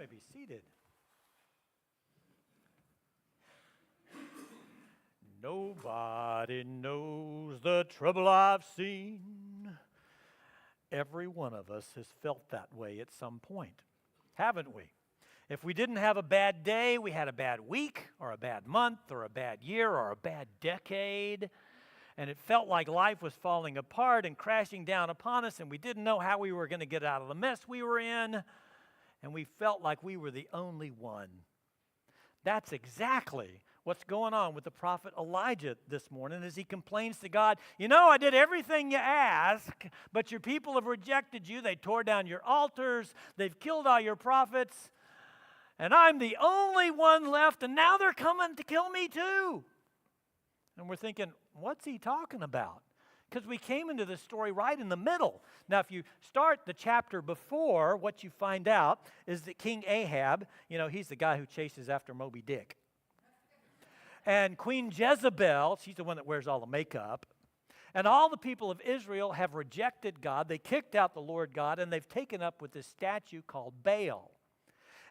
may be seated. Nobody knows the trouble I've seen. Every one of us has felt that way at some point, haven't we? If we didn't have a bad day, we had a bad week, or a bad month, or a bad year, or a bad decade. And it felt like life was falling apart and crashing down upon us, and we didn't know how we were going to get out of the mess we were in. And we felt like we were the only one. That's exactly what's going on with the prophet Elijah this morning as he complains to God, you know, I did everything you asked, but your people have rejected you. They tore down your altars. They've killed all your prophets. And I'm the only one left, and now they're coming to kill me too. And we're thinking, what's he talking about? Because we came into this story right in the middle. Now, if you start the chapter before, what you find out is that King Ahab, you know, he's the guy who chases after Moby Dick. And Queen Jezebel, she's the one that wears all the makeup. And all the people of Israel have rejected God. They kicked out the Lord God, and they've taken up with this statue called Baal.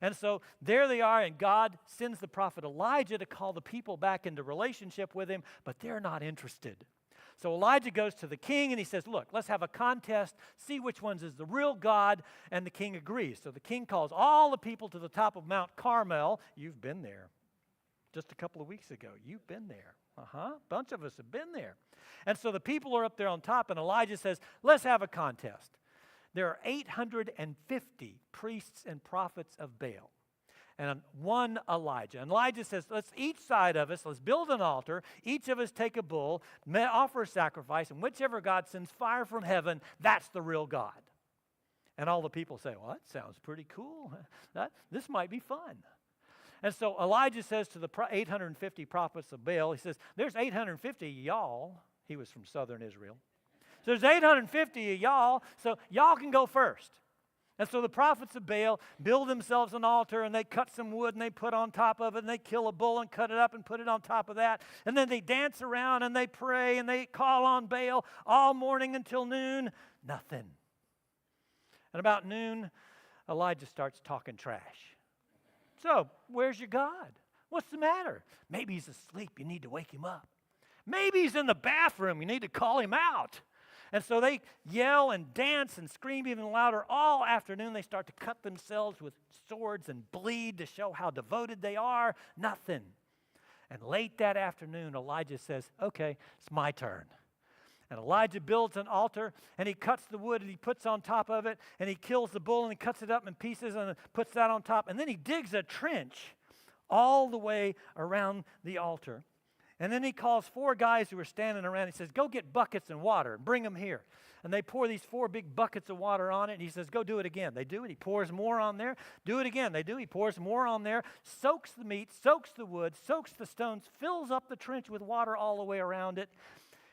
And so there they are, and God sends the prophet Elijah to call the people back into relationship with him, but they're not interested. So Elijah goes to the king and he says, look, let's have a contest, see which ones is the real God, and the king agrees. So the king calls all the people to the top of Mount Carmel. You've been there just a couple of weeks ago. You've been there. A bunch of us have been there. And so the people are up there on top, and Elijah says, let's have a contest. There are 850 priests and prophets of Baal, and one Elijah. And Elijah says, let's each side of us, let's build an altar. Each of us take a bull, offer a sacrifice, and whichever God sends fire from heaven, that's the real God. And all the people say, well, that sounds pretty cool. This might be fun. And so Elijah says to the 850 prophets of Baal, he says, there's 850 of y'all. He was from southern Israel. So there's 850 of y'all, so y'all can go first. And so the prophets of Baal build themselves an altar, and they cut some wood, and they put on top of it, and they kill a bull and cut it up and put it on top of that. And then they dance around, and they pray, and they call on Baal all morning until noon. Nothing. And about noon, Elijah starts talking trash. So, where's your God? What's the matter? Maybe he's asleep. You need to wake him up. Maybe he's in the bathroom. You need to call him out. And so they yell and dance and scream even louder. All afternoon, they start to cut themselves with swords and bleed to show how devoted they are. Nothing. And late that afternoon, Elijah says, okay, it's my turn. And Elijah builds an altar, and he cuts the wood, and he puts on top of it, and he kills the bull, and he cuts it up in pieces, and puts that on top. And then he digs a trench all the way around the altar. And then he calls 4 guys who are standing around. He says, go get buckets and water and bring them here. And they pour these 4 big buckets of water on it. And he says, go do it again. They do it. He pours more on there. Do it again. They do. He pours more on there. Soaks the meat, soaks the wood, soaks the stones, fills up the trench with water all the way around it.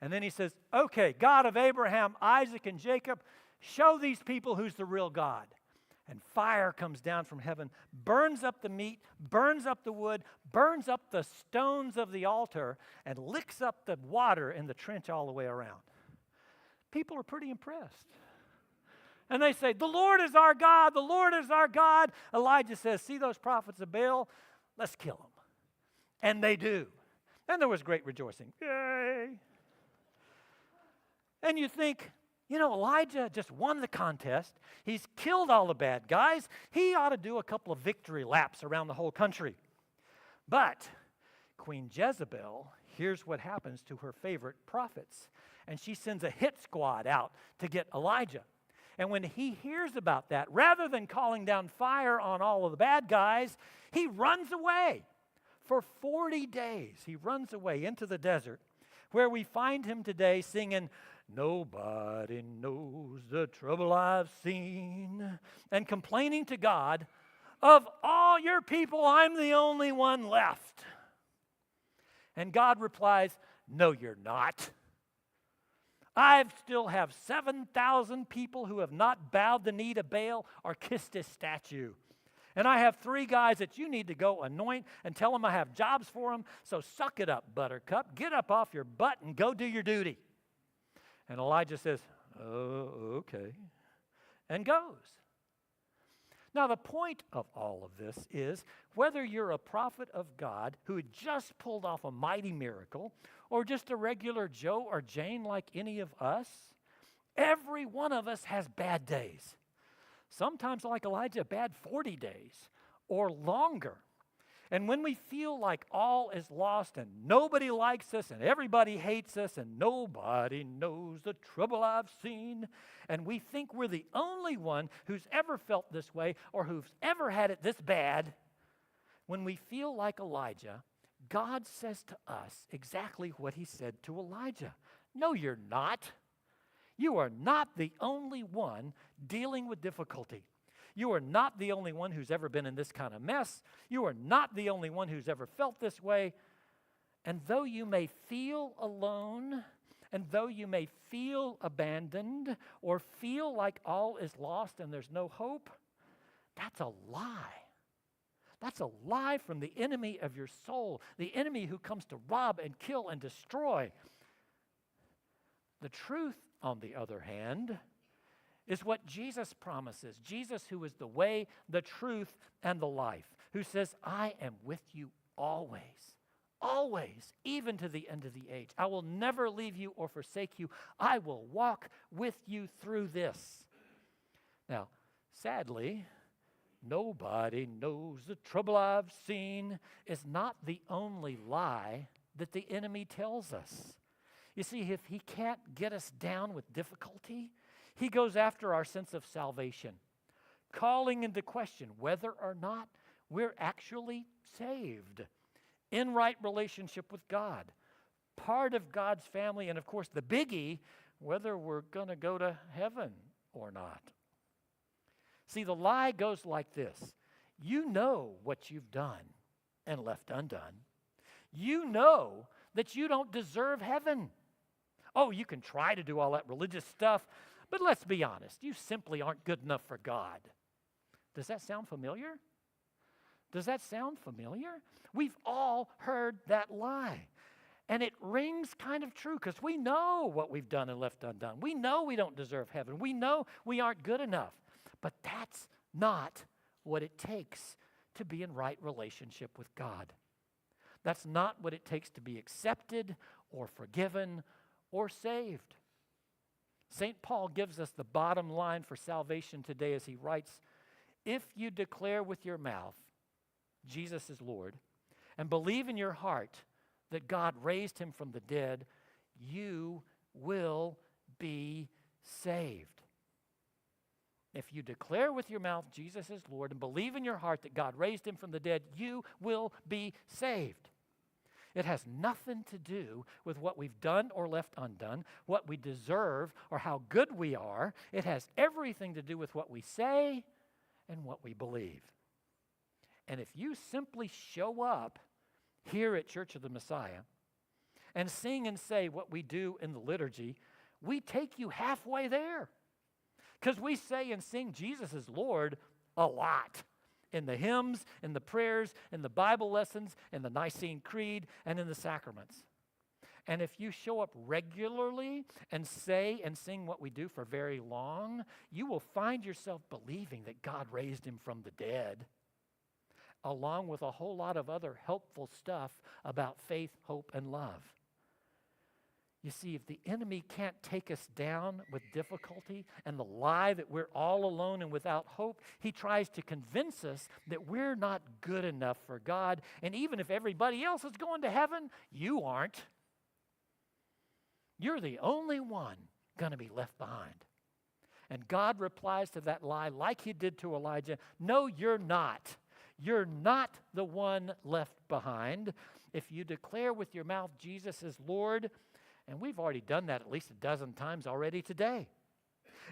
And then he says, okay, God of Abraham, Isaac, and Jacob, show these people who's the real God. And fire comes down from heaven, burns up the meat, burns up the wood, burns up the stones of the altar, and licks up the water in the trench all the way around. People are pretty impressed. And they say, the Lord is our God, the Lord is our God. Elijah says, see those prophets of Baal? Let's kill them. And they do. And there was great rejoicing. Yay! And you think, you know, Elijah just won the contest. He's killed all the bad guys. He ought to do a couple of victory laps around the whole country. But Queen Jezebel hears what happens to her favorite prophets, and she sends a hit squad out to get Elijah. And when he hears about that, rather than calling down fire on all of the bad guys, he runs away. For 40 days, he runs away into the desert, where we find him today singing, nobody knows the trouble I've seen, and complaining to God, of all your people, I'm the only one left. And God replies, no, you're not. I still have 7,000 people who have not bowed the knee to Baal or kissed his statue. And I have 3 guys that you need to go anoint and tell them I have jobs for them. So suck it up, Buttercup. Get up off your butt and go do your duty. And Elijah says, oh, okay, and goes. Now, the point of all of this is whether you're a prophet of God who had just pulled off a mighty miracle, or just a regular Joe or Jane like any of us, every one of us has bad days. Sometimes, like Elijah, bad 40 days or longer. And when we feel like all is lost and nobody likes us and everybody hates us and nobody knows the trouble I've seen, and we think we're the only one who's ever felt this way or who's ever had it this bad, when we feel like Elijah, God says to us exactly what he said to Elijah. No, you're not. You are not the only one dealing with difficulty. You are not the only one who's ever been in this kind of mess. You are not the only one who's ever felt this way. And though you may feel alone, and though you may feel abandoned, or feel like all is lost and there's no hope, that's a lie. That's a lie from the enemy of your soul, the enemy who comes to rob and kill and destroy. The truth, on the other hand, is what Jesus promises. Jesus, who is the way, the truth, and the life, who says, I am with you always, always, even to the end of the age. I will never leave you or forsake you. I will walk with you through this. Now, sadly, nobody knows the trouble I've seen is not the only lie that the enemy tells us. You see, if he can't get us down with difficulty, he goes after our sense of salvation, calling into question whether or not we're actually saved, in right relationship with God, part of God's family, and of course the biggie, whether we're going to go to heaven or not. See, the lie goes like this. You know what you've done and left undone. You know that you don't deserve heaven. Oh, you can try to do all that religious stuff, but let's be honest, you simply aren't good enough for God. Does that sound familiar? Does that sound familiar? We've all heard that lie. And it rings kind of true because we know what we've done and left undone. We know we don't deserve heaven. We know we aren't good enough. But that's not what it takes to be in right relationship with God. That's not what it takes to be accepted or forgiven or saved. St. Paul gives us the bottom line for salvation today as he writes, if you declare with your mouth Jesus is Lord and believe in your heart that God raised him from the dead, you will be saved. If you declare with your mouth Jesus is Lord and believe in your heart that God raised him from the dead, you will be saved. It has nothing to do with what we've done or left undone, what we deserve, or how good we are. It has everything to do with what we say and what we believe. And if you simply show up here at Church of the Messiah and sing and say what we do in the liturgy, we take you halfway there. Because we say and sing Jesus is Lord a lot. In the hymns, in the prayers, in the Bible lessons, in the Nicene Creed, and in the sacraments. And if you show up regularly and say and sing what we do for very long, you will find yourself believing that God raised him from the dead, along with a whole lot of other helpful stuff about faith, hope, and love. You see, if the enemy can't take us down with difficulty and the lie that we're all alone and without hope, he tries to convince us that we're not good enough for God. And even if everybody else is going to heaven, you aren't. You're the only one going to be left behind. And God replies to that lie like he did to Elijah, no, you're not. You're not the one left behind. If you declare with your mouth Jesus is Lord, and we've already done that at least a dozen times already today.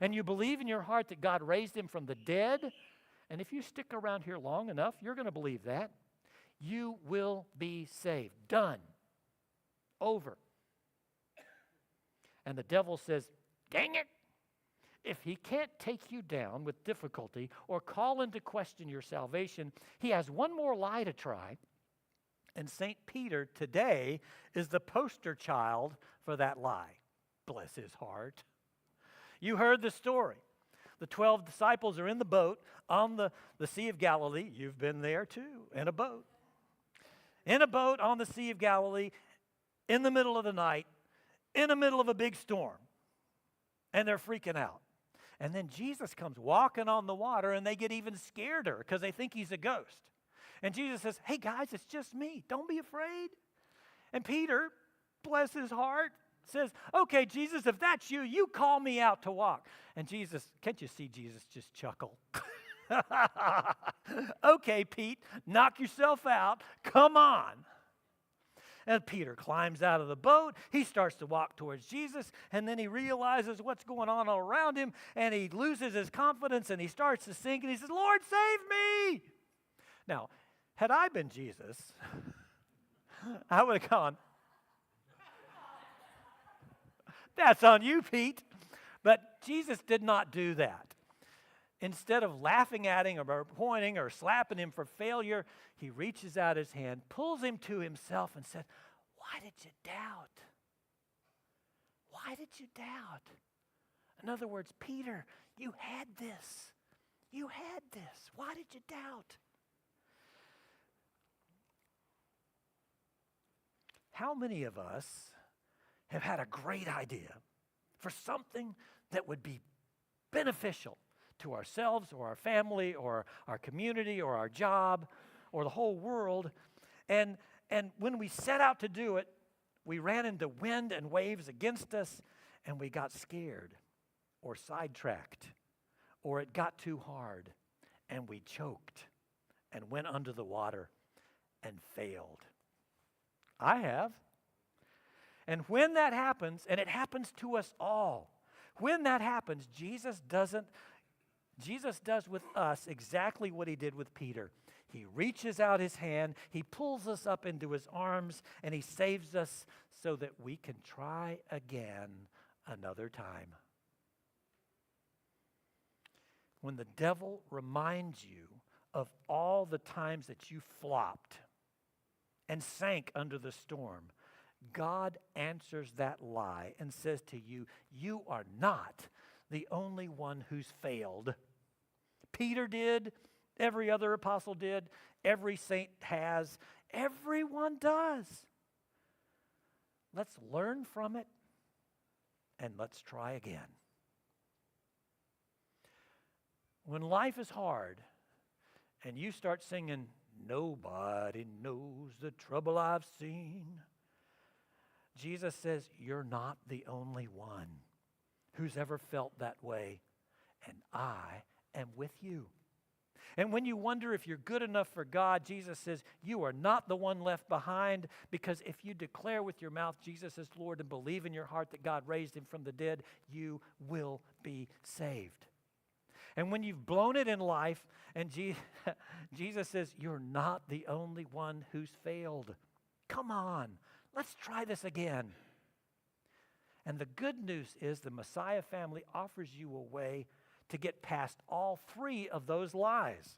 And you believe in your heart that God raised him from the dead, and if you stick around here long enough, you're going to believe that. You will be saved. Done. Over. And the devil says, dang it. If he can't take you down with difficulty or call into question your salvation, he has one more lie to try. And St. Peter today is the poster child for that lie. Bless his heart. You heard the story. The 12 disciples are in the boat on the Sea of Galilee. You've been there too, in a boat. In a boat on the Sea of Galilee, in the middle of the night, in the middle of a big storm. And they're freaking out. And then Jesus comes walking on the water, and they get even scareder because they think he's a ghost. And Jesus says, hey guys, it's just me. Don't be afraid. And Peter, bless his heart, says, okay, Jesus, if that's you, you call me out to walk. And Jesus, can't you see Jesus just chuckle? Okay, Pete, knock yourself out. Come on. And Peter climbs out of the boat. He starts to walk towards Jesus, and then he realizes what's going on all around him, and he loses his confidence, and he starts to sink, and he says, Lord, save me. Now, had I been Jesus, I would have gone, that's on you, Pete. But Jesus did not do that. Instead of laughing at him or pointing or slapping him for failure, he reaches out his hand, pulls him to himself, and said, why did you doubt? Why did you doubt? In other words, Peter, you had this. You had this. Why did you doubt? How many of us have had a great idea for something that would be beneficial to ourselves or our family or our community or our job or the whole world, and when we set out to do it, we ran into wind and waves against us, and we got scared or sidetracked, or it got too hard, and we choked and went under the water and failed. I have. And when that happens, and it happens to us all, when that happens, Jesus does with us exactly what he did with Peter. He reaches out his hand, he pulls us up into his arms, and he saves us so that we can try again another time. When the devil reminds you of all the times that you flopped and sank under the storm, God answers that lie and says to you, you are not the only one who's failed. Peter did, every other apostle did, every saint has, everyone does. Let's learn from it and let's try again. When life is hard and you start singing, nobody knows the trouble I've seen, Jesus says, you're not the only one who's ever felt that way, and I am with you. And when you wonder if you're good enough for God, Jesus says, you are not the one left behind, because if you declare with your mouth Jesus is Lord and believe in your heart that God raised him from the dead, you will be saved. And when you've blown it in life, and Jesus says, you're not the only one who's failed. Come on. Let's try this again. And the good news is the Messiah family offers you a way to get past all three of those lies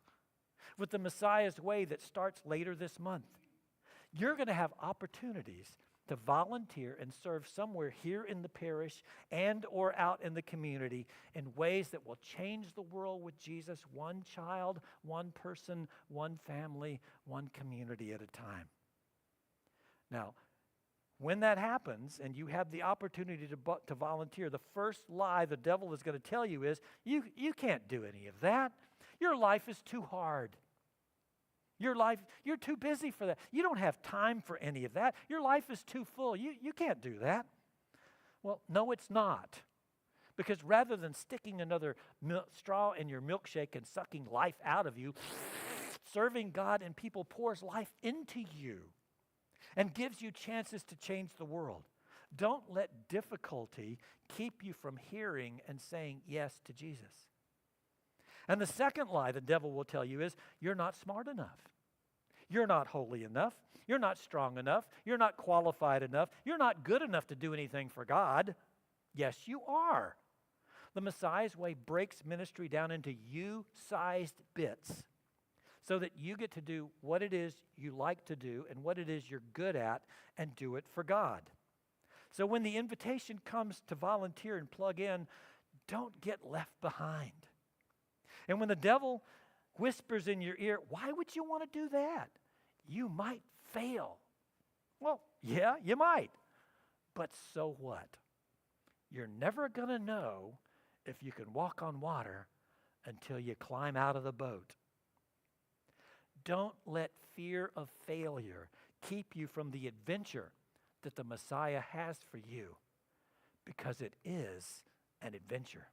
with the Messiah's way that starts later this month. You're going to have opportunities to volunteer and serve somewhere here in the parish and or out in the community in ways that will change the world with Jesus, one child, one person, one family, one community at a time. Now, when that happens and you have the opportunity to volunteer, the first lie the devil is going to tell you is, you can't do any of that. Your life is too hard. You're too busy for that. You don't have time for any of that. Your life is too full. You can't do that. Well, no, it's not. Because rather than sticking another straw in your milkshake and sucking life out of you, serving God and people pours life into you and gives you chances to change the world. Don't let difficulty keep you from hearing and saying yes to Jesus. And the second lie the devil will tell you is, you're not smart enough. You're not holy enough. You're not strong enough. You're not qualified enough. You're not good enough to do anything for God. Yes, you are. The Messiah's way breaks ministry down into you-sized bits so that you get to do what it is you like to do and what it is you're good at and do it for God. So when the invitation comes to volunteer and plug in, don't get left behind. And when the devil whispers in your ear, why would you want to do that? You might fail. Well, yeah, you might. But so what? You're never going to know if you can walk on water until you climb out of the boat. Don't let fear of failure keep you from the adventure that the Messiah has for you, because it is an adventure.